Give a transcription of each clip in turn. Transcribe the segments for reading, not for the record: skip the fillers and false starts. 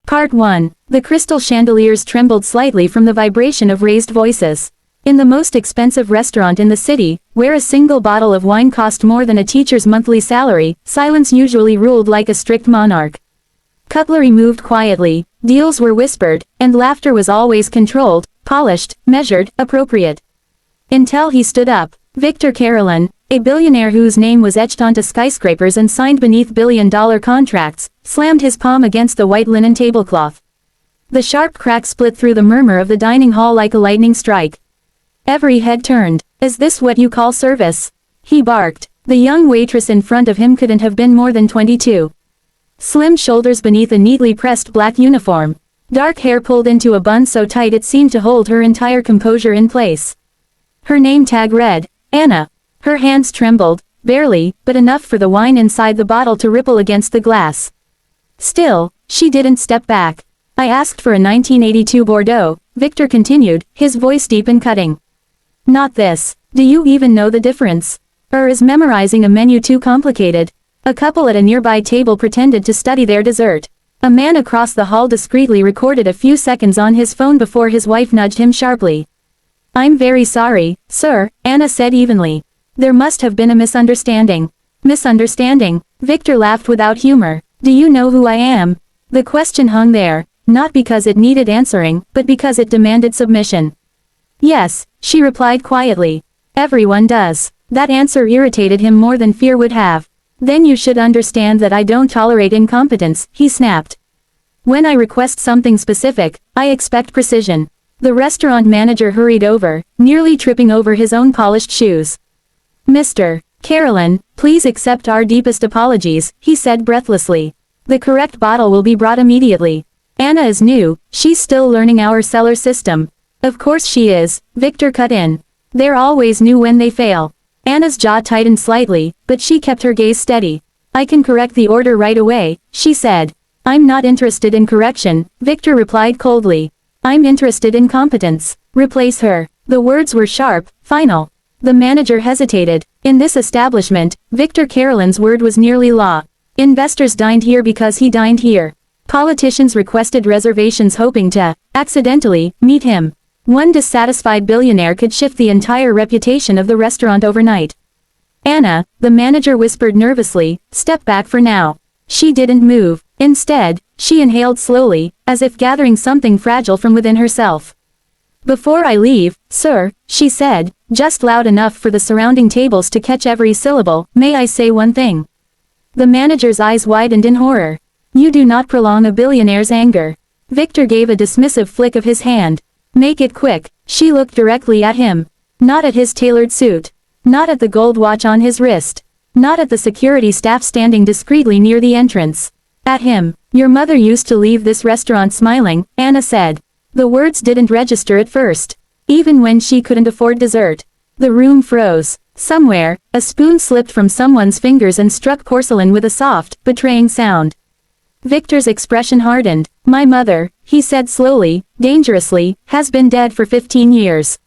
Part 1. The crystal chandeliers trembled slightly from the vibration of raised voices. In the most expensive restaurant in the city, where a single bottle of wine cost more than a teacher's monthly salary, silence usually ruled like a strict monarch. Cutlery moved quietly, deals were whispered, and laughter was always controlled, polished, measured, appropriate. Until he stood up. Victor Carolyn, a billionaire whose name was etched onto skyscrapers and signed beneath billion-dollar contracts, slammed his palm against the white linen tablecloth. The sharp crack split through the murmur of the dining hall like a lightning strike. Every head turned. "Is this what you call service?" he barked. The young waitress in front of him couldn't have been more than 22. Slim shoulders beneath a neatly pressed black uniform. Dark hair pulled into a bun so tight it seemed to hold her entire composure in place. Her name tag read, Anna. Her hands trembled, barely, but enough for the wine inside the bottle to ripple against the glass. Still, she didn't step back. "I asked for a 1982 Bordeaux," Victor continued, his voice deep and cutting. "Not this. Do you even know the difference? Or is memorizing a menu too complicated?" A couple at a nearby table pretended to study their dessert. A man across the hall discreetly recorded a few seconds on his phone before his wife nudged him sharply. "I'm very sorry, sir," Anna said evenly. "There must have been a misunderstanding." "Misunderstanding?" Victor laughed without humor. "Do you know who I am?" The question hung there, not because it needed answering, but because it demanded submission. "Yes," she replied quietly. "Everyone does." That answer irritated him more than fear would have. "Then you should understand that I don't tolerate incompetence," he snapped. "When I request something specific, I expect precision." The restaurant manager hurried over, nearly tripping over his own polished shoes. "Mr. Carolyn, please accept our deepest apologies," he said breathlessly. "The correct bottle will be brought immediately. Anna is new, she's still learning our cellar system." "Of course she is," Victor cut in. "They're always new when they fail." Anna's jaw tightened slightly, but she kept her gaze steady. "I can correct the order right away," she said. "I'm not interested in correction," Victor replied coldly. "I'm interested in competence. Replace her." The words were sharp, final. The manager hesitated. In this establishment, Victor Carolyn's word was nearly law. Investors dined here because he dined here. Politicians requested reservations hoping to, accidentally, meet him. One dissatisfied billionaire could shift the entire reputation of the restaurant overnight. "Anna," the manager whispered nervously, "step back for now." She didn't move. Instead, she inhaled slowly, as if gathering something fragile from within herself. "Before I leave, sir," she said, just loud enough for the surrounding tables to catch every syllable, "may I say one thing?" The manager's eyes widened in horror. "You do not prolong a billionaire's anger." Victor gave a dismissive flick of his hand. "Make it quick." She looked directly at him. Not at his tailored suit. Not at the gold watch on his wrist. Not at the security staff standing discreetly near the entrance. At him. "Your mother used to leave this restaurant smiling," Anna said. The words didn't register at first. Even when she couldn't afford dessert. The room froze. Somewhere, a spoon slipped from someone's fingers and struck porcelain with a soft, betraying sound. Victor's expression hardened. "My mother," he said slowly, dangerously, "has been dead for 15 years.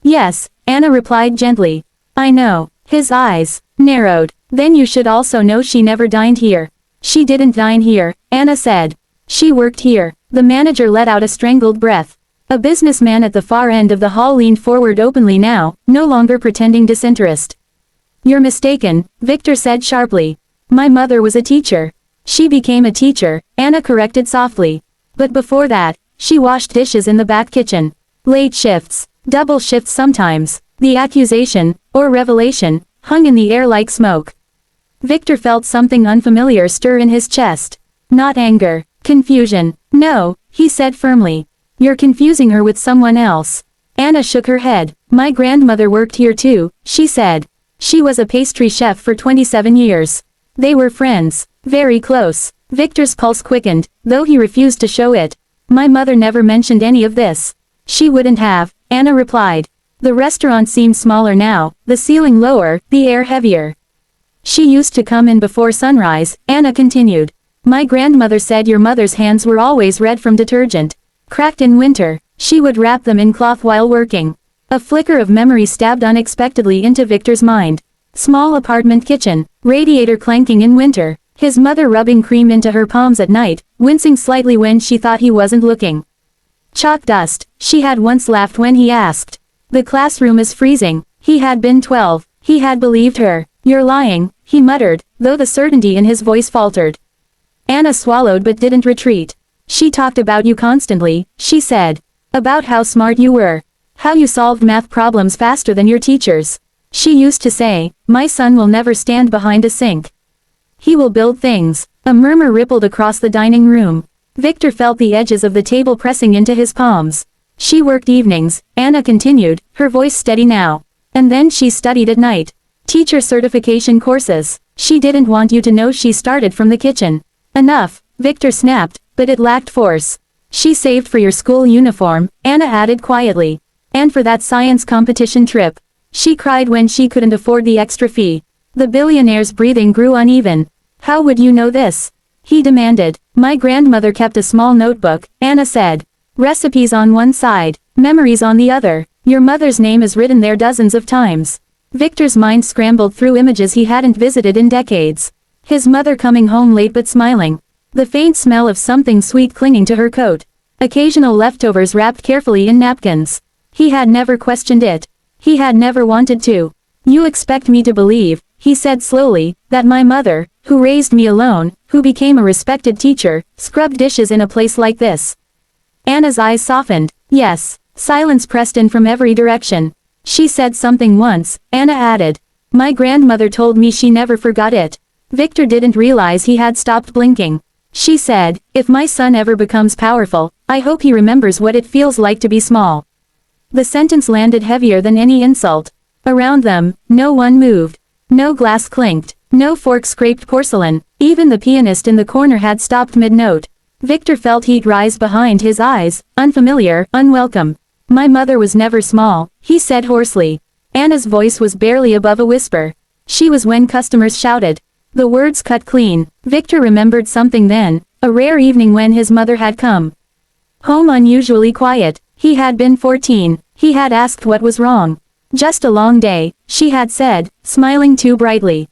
"Yes," Anna replied gently. "I know." His eyes narrowed. "Then you should also know she never dined here." "She didn't dine here," Anna said. "She worked here." The manager let out a strangled breath. A businessman at the far end of the hall leaned forward openly now, no longer pretending disinterest. "You're mistaken," Victor said sharply. "My mother was a teacher." "She became a teacher," Anna corrected softly. "But before that, she washed dishes in the back kitchen. Late shifts. Double shifts sometimes." The accusation, or revelation, hung in the air like smoke. Victor felt something unfamiliar stir in his chest. Not anger. Confusion. "No," he said firmly. "You're confusing her with someone else." Anna shook her head. "My grandmother worked here too," she said. "She was a pastry chef for 27 years. They were friends. Very close." Victor's pulse quickened, though he refused to show it. "My mother never mentioned any of this." "She wouldn't have," Anna replied. The restaurant seemed smaller now, the ceiling lower, the air heavier. "She used to come in before sunrise," Anna continued. "My grandmother said your mother's hands were always red from detergent. Cracked in winter. She would wrap them in cloth while working." A flicker of memory stabbed unexpectedly into Victor's mind. Small apartment kitchen, radiator clanking in winter, His mother rubbing cream into her palms at night, wincing slightly when she thought he wasn't looking. Chalk dust, she had once laughed when he asked. The classroom is freezing. He had been 12. He had believed her. You're lying, he muttered, though the certainty in his voice faltered. Anna swallowed but didn't retreat. She talked about you constantly, she said. About how smart you were. How you solved math problems faster than your teachers. She used to say, my son will never stand behind a sink. He will build things. A murmur rippled across the dining room. Victor felt the edges of the table pressing into his palms. She worked evenings, Anna continued, her voice steady now. And then she studied at night. Teacher certification courses. She didn't want you to know she started from the kitchen. Enough, Victor snapped, but it lacked force. She saved for your school uniform, Anna added quietly. And for that science competition trip. She cried when she couldn't afford the extra fee. The billionaire's breathing grew uneven. How would you know this? He demanded. My grandmother kept a small notebook, Anna said. Recipes on one side, memories on the other. Your mother's name is written there dozens of times. Victor's mind scrambled through images he hadn't visited in decades. His mother coming home late but smiling. The faint smell of something sweet clinging to her coat. Occasional leftovers wrapped carefully in napkins. He had never questioned it. He had never wanted to. You expect me to believe, he said slowly, that my mother, who raised me alone, who became a respected teacher, scrubbed dishes in a place like this. Anna's eyes softened. Yes. Silence pressed in from every direction. She said something once, Anna added. My grandmother told me she never forgot it. Victor didn't realize he had stopped blinking. She said, if my son ever becomes powerful, I hope he remembers what it feels like to be small. The sentence landed heavier than any insult. Around them, no one moved. No glass clinked. No fork scraped porcelain. Even the pianist in the corner had stopped mid-note. Victor felt heat rise behind his eyes, unfamiliar, unwelcome. My mother was never small, he said hoarsely. Anna's voice was barely above a whisper. She was when customers shouted. The words cut clean. Victor remembered something then, a rare evening when his mother had come home unusually quiet. He had been 14. He had asked what was wrong. Just a long day, she had said, smiling too brightly.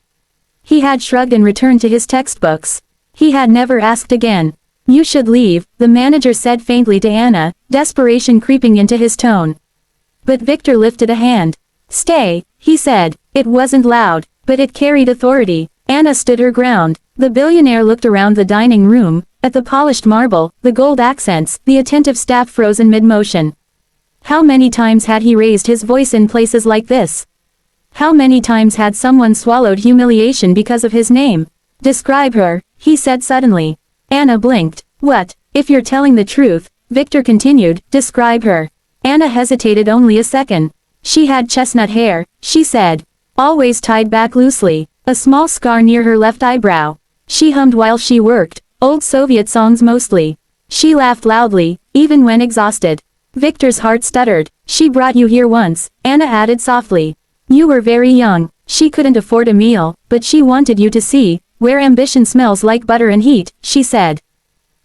He had shrugged and returned to his textbooks. He had never asked again. You should leave, the manager said faintly to Anna, desperation creeping into his tone. But Victor lifted a hand. Stay, he said. It wasn't loud, but it carried authority. Anna stood her ground. The billionaire looked around the dining room, at the polished marble, the gold accents, the attentive staff frozen mid-motion. How many times had he raised his voice in places like this? How many times had someone swallowed humiliation because of his name? Describe her, he said suddenly. Anna blinked. What, if you're telling the truth, Victor continued, describe her. Anna hesitated only a second. She had chestnut hair, she said. Always tied back loosely. A small scar near her left eyebrow. She hummed while she worked, old Soviet songs mostly. She laughed loudly, even when exhausted. Victor's heart stuttered. She brought you here once, Anna added softly. You were very young. She couldn't afford a meal, but she wanted you to see, where ambition smells like butter and heat, she said.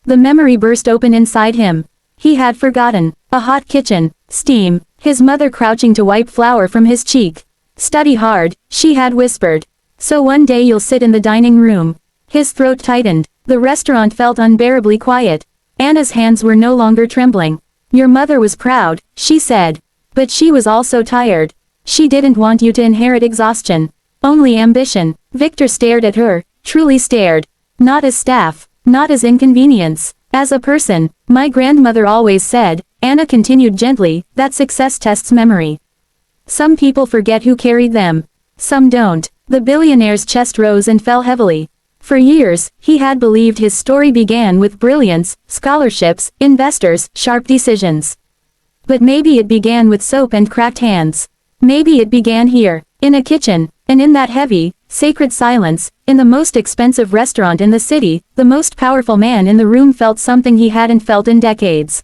The memory burst open inside him. He had forgotten. A hot kitchen, steam, his mother crouching to wipe flour from his cheek. Study hard, she had whispered. So one day you'll sit in the dining room. His throat tightened. The restaurant felt unbearably quiet. Anna's hands were no longer trembling. Your mother was proud, she said. But she was also tired. She didn't want you to inherit exhaustion. Only ambition. Victor stared at her, truly stared. Not as staff, not as inconvenience. As a person, my grandmother always said, Anna continued gently, that success tests memory. Some people forget who carried them. Some don't. The billionaire's chest rose and fell heavily. For years, he had believed his story began with brilliance, scholarships, investors, sharp decisions. But maybe it began with soap and cracked hands. Maybe it began here, in a kitchen, and in that heavy, sacred silence, in the most expensive restaurant in the city, the most powerful man in the room felt something he hadn't felt in decades.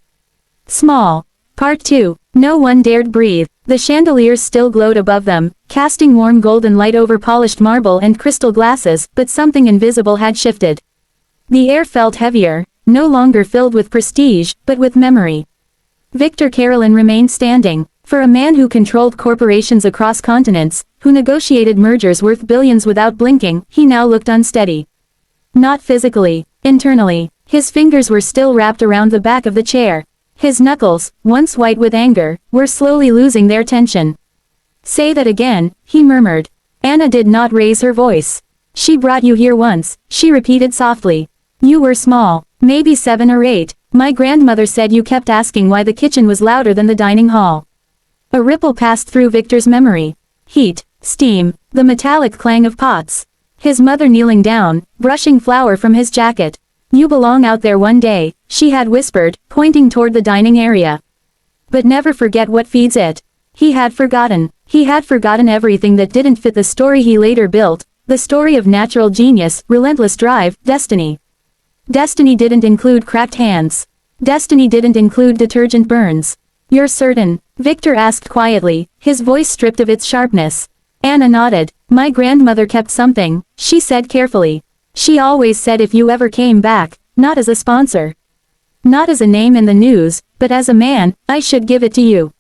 Small. Part 2. No one dared breathe. The chandeliers still glowed above them, casting warm golden light over polished marble and crystal glasses, but something invisible had shifted. The air felt heavier, no longer filled with prestige, but with memory. Victor Carolyn remained standing. For a man who controlled corporations across continents, who negotiated mergers worth billions without blinking, he now looked unsteady. Not physically, internally. His fingers were still wrapped around the back of the chair. His knuckles, once white with anger, were slowly losing their tension. Say that again, he murmured. Anna did not raise her voice. She brought you here once, she repeated softly. You were small, maybe 7 or 8. My grandmother said you kept asking why the kitchen was louder than the dining hall. A ripple passed through Victor's memory. Heat, steam, the metallic clang of pots. His mother kneeling down, brushing flour from his jacket. You belong out there one day, she had whispered, pointing toward the dining area. But never forget what feeds it. He had forgotten. He had forgotten everything that didn't fit the story he later built, the story of natural genius, relentless drive, destiny. Destiny didn't include cracked hands. Destiny didn't include detergent burns. You're certain? Victor asked quietly, his voice stripped of its sharpness. Anna nodded. My grandmother kept something, she said carefully. She always said if you ever came back, not as a sponsor, not as a name in the news, but as a man, I should give it to you.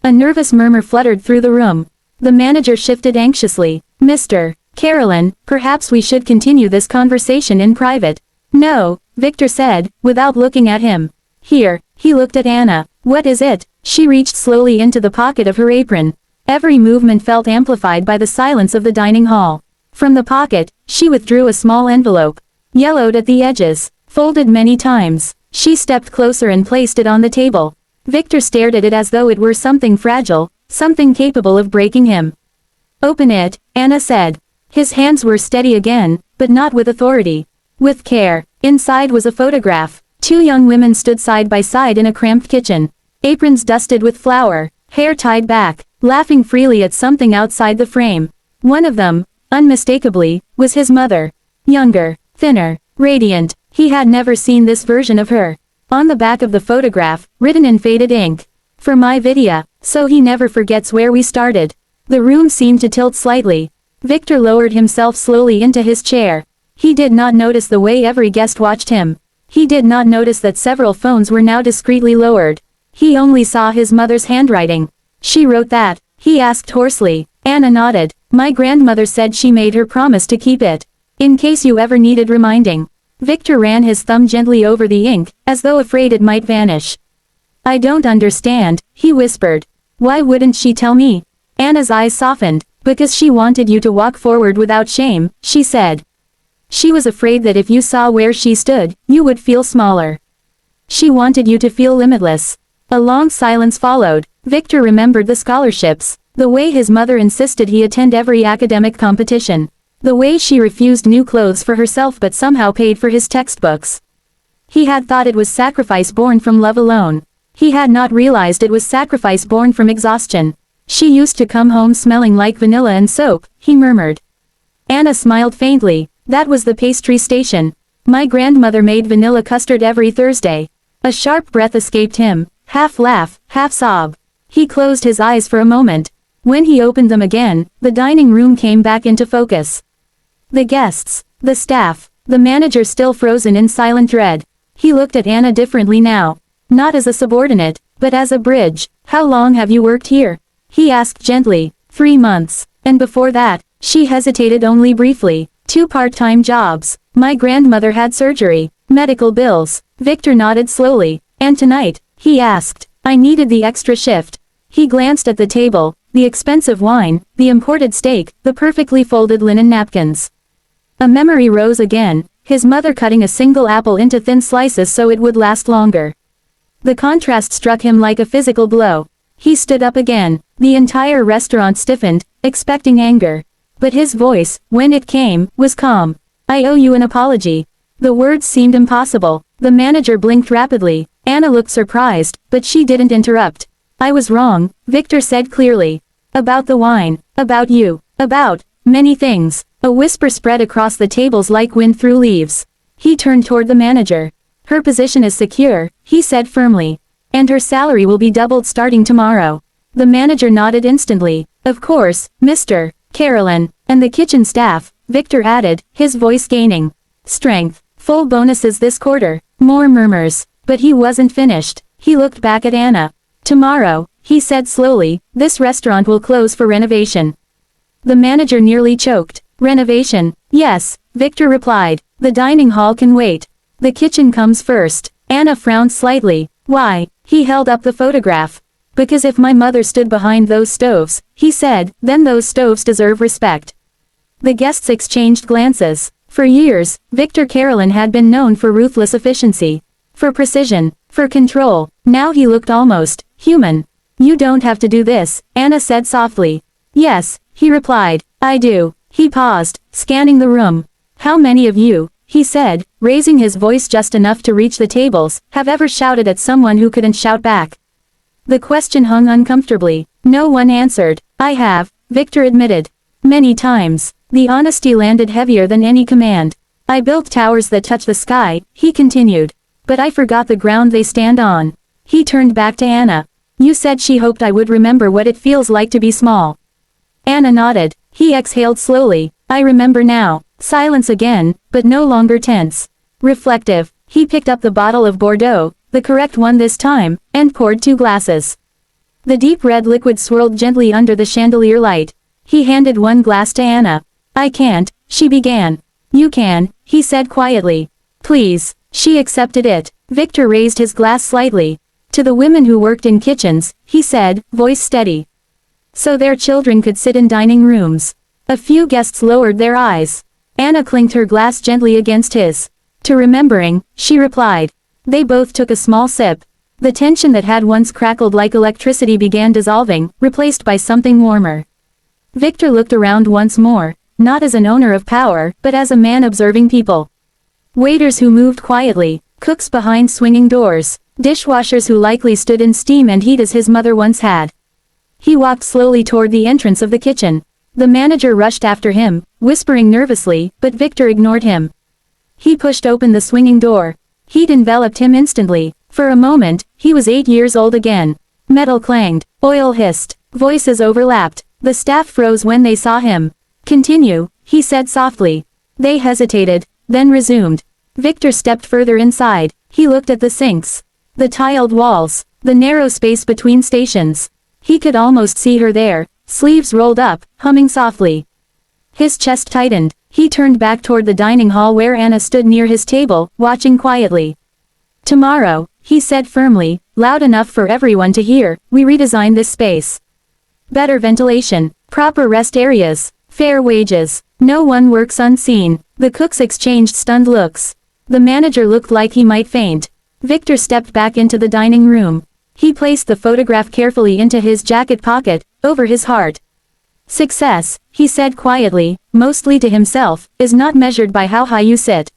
A nervous murmur fluttered through the room. The manager shifted anxiously. Mr. Carolyn, perhaps we should continue this conversation in private. No, Victor said, without looking at him. Here, he looked at Anna. What is it? She reached slowly into the pocket of her apron. Every movement felt amplified by the silence of the dining hall. From the pocket, she withdrew a small envelope. Yellowed at the edges. Folded many times. She stepped closer and placed it on the table. Victor stared at it as though it were something fragile, something capable of breaking him. Open it, Anna said. His hands were steady again, but not with authority. With care. Inside was a photograph. 2 young women stood side by side in a cramped kitchen. Aprons dusted with flour, hair tied back, laughing freely at something outside the frame. One of them, unmistakably, was his mother. Younger, thinner, radiant. He had never seen this version of her. On the back of the photograph, written in faded ink. For my video, so he never forgets where we started. The room seemed to tilt slightly. Victor lowered himself slowly into his chair. He did not notice the way every guest watched him. He did not notice that several phones were now discreetly lowered. He only saw his mother's handwriting. She wrote that, he asked hoarsely. Anna nodded. My grandmother said she made her promise to keep it. In case you ever needed reminding. Victor ran his thumb gently over the ink, as though afraid it might vanish. I don't understand, he whispered. Why wouldn't she tell me? Anna's eyes softened. Because she wanted you to walk forward without shame, she said. She was afraid that if you saw where she stood, you would feel smaller. She wanted you to feel limitless. A long silence followed. Victor remembered the scholarships. The way his mother insisted he attend every academic competition. The way she refused new clothes for herself but somehow paid for his textbooks. He had thought it was sacrifice born from love alone. He had not realized it was sacrifice born from exhaustion. She used to come home smelling like vanilla and soap, he murmured. Anna smiled faintly. That was the pastry station. My grandmother made vanilla custard every Thursday. A sharp breath escaped him, half laugh, half sob. He closed his eyes for a moment. When he opened them again, the dining room came back into focus. The guests, the staff, the manager still frozen in silent dread. He looked at Anna differently now. Not as a subordinate, but as a bridge. How long have you worked here? He asked gently. 3 months. And before that, she hesitated only briefly. 2 part-time jobs. My grandmother had surgery. Medical bills. Victor nodded slowly. And tonight? He asked. I needed the extra shift. He glanced at the table, the expensive wine, the imported steak, the perfectly folded linen napkins. A memory rose again, his mother cutting a single apple into thin slices so it would last longer. The contrast struck him like a physical blow. He stood up again. The entire restaurant stiffened, expecting anger. But his voice, when it came, was calm. I owe you an apology. The words seemed impossible. The manager blinked rapidly. Anna looked surprised, but she didn't interrupt. I was wrong, Victor said clearly. About the wine. About you. About many things. A whisper spread across the tables like wind through leaves. He turned toward the manager. Her position is secure, he said firmly. And her salary will be doubled starting tomorrow. The manager nodded instantly. Of course, Mr. Carolyn. And the kitchen staff, Victor added, his voice gaining strength. Full bonuses this quarter. More murmurs. But he wasn't finished. He looked back at Anna. Tomorrow, he said slowly, this restaurant will close for renovation. The manager nearly choked. Renovation? Yes, Victor replied. The dining hall can wait. The kitchen comes first. Anna frowned slightly. Why? He held up the photograph. Because if my mother stood behind those stoves, he said, then those stoves deserve respect. The guests exchanged glances. For years, Victor Carolyn had been known for ruthless efficiency. For precision. For control. Now he looked almost human. You don't have to do this, Anna said softly. Yes, he replied. I do. He paused, scanning the room. How many of you, he said, raising his voice just enough to reach the tables, have ever shouted at someone who couldn't shout back? The question hung uncomfortably. No one answered. I have, Victor admitted. Many times. The honesty landed heavier than any command. I built towers that touch the sky, he continued. But I forgot the ground they stand on. He turned back to Anna. You said she hoped I would remember what it feels like to be small. Anna nodded. He exhaled slowly. I remember now. Silence again, but no longer tense. Reflective. He picked up the bottle of Bordeaux, the correct one this time, and poured 2 glasses. The deep red liquid swirled gently under the chandelier light. He handed one glass to Anna. I can't, she began. You can, he said quietly. Please. She accepted it. Victor raised his glass slightly. To the women who worked in kitchens, he said, voice steady. So their children could sit in dining rooms. A few guests lowered their eyes. Anna clinked her glass gently against his. To remembering, she replied. They both took a small sip. The tension that had once crackled like electricity began dissolving, replaced by something warmer. Victor looked around once more, not as an owner of power, but as a man observing people. Waiters who moved quietly, cooks behind swinging doors, dishwashers who likely stood in steam and heat as his mother once had. He walked slowly toward the entrance of the kitchen. The manager rushed after him, whispering nervously, but Victor ignored him. He pushed open the swinging door. Heat enveloped him instantly. For a moment, he was 8 years old again. Metal clanged, oil hissed, voices overlapped. The staff froze when they saw him. Continue, he said softly. They hesitated, then resumed. Victor stepped further inside. He looked at the sinks. The tiled walls. The narrow space between stations. He could almost see her there, sleeves rolled up, humming softly. His chest tightened. He turned back toward the dining hall where Anna stood near his table, watching quietly. Tomorrow, he said firmly, loud enough for everyone to hear, we redesign this space. Better ventilation, proper rest areas, fair wages. No one works unseen. The cooks exchanged stunned looks. The manager looked like he might faint. Victor stepped back into the dining room. He placed the photograph carefully into his jacket pocket, over his heart. Success, he said quietly, mostly to himself, is not measured by how high you sit.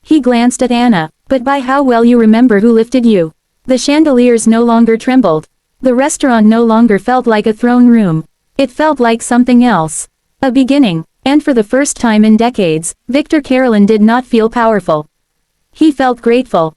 He glanced at Anna, but by how well you remember who lifted you. The chandeliers no longer trembled. The restaurant no longer felt like a throne room. It felt like something else. A beginning, and for the first time in decades, Victor Carolyn did not feel powerful. He felt grateful.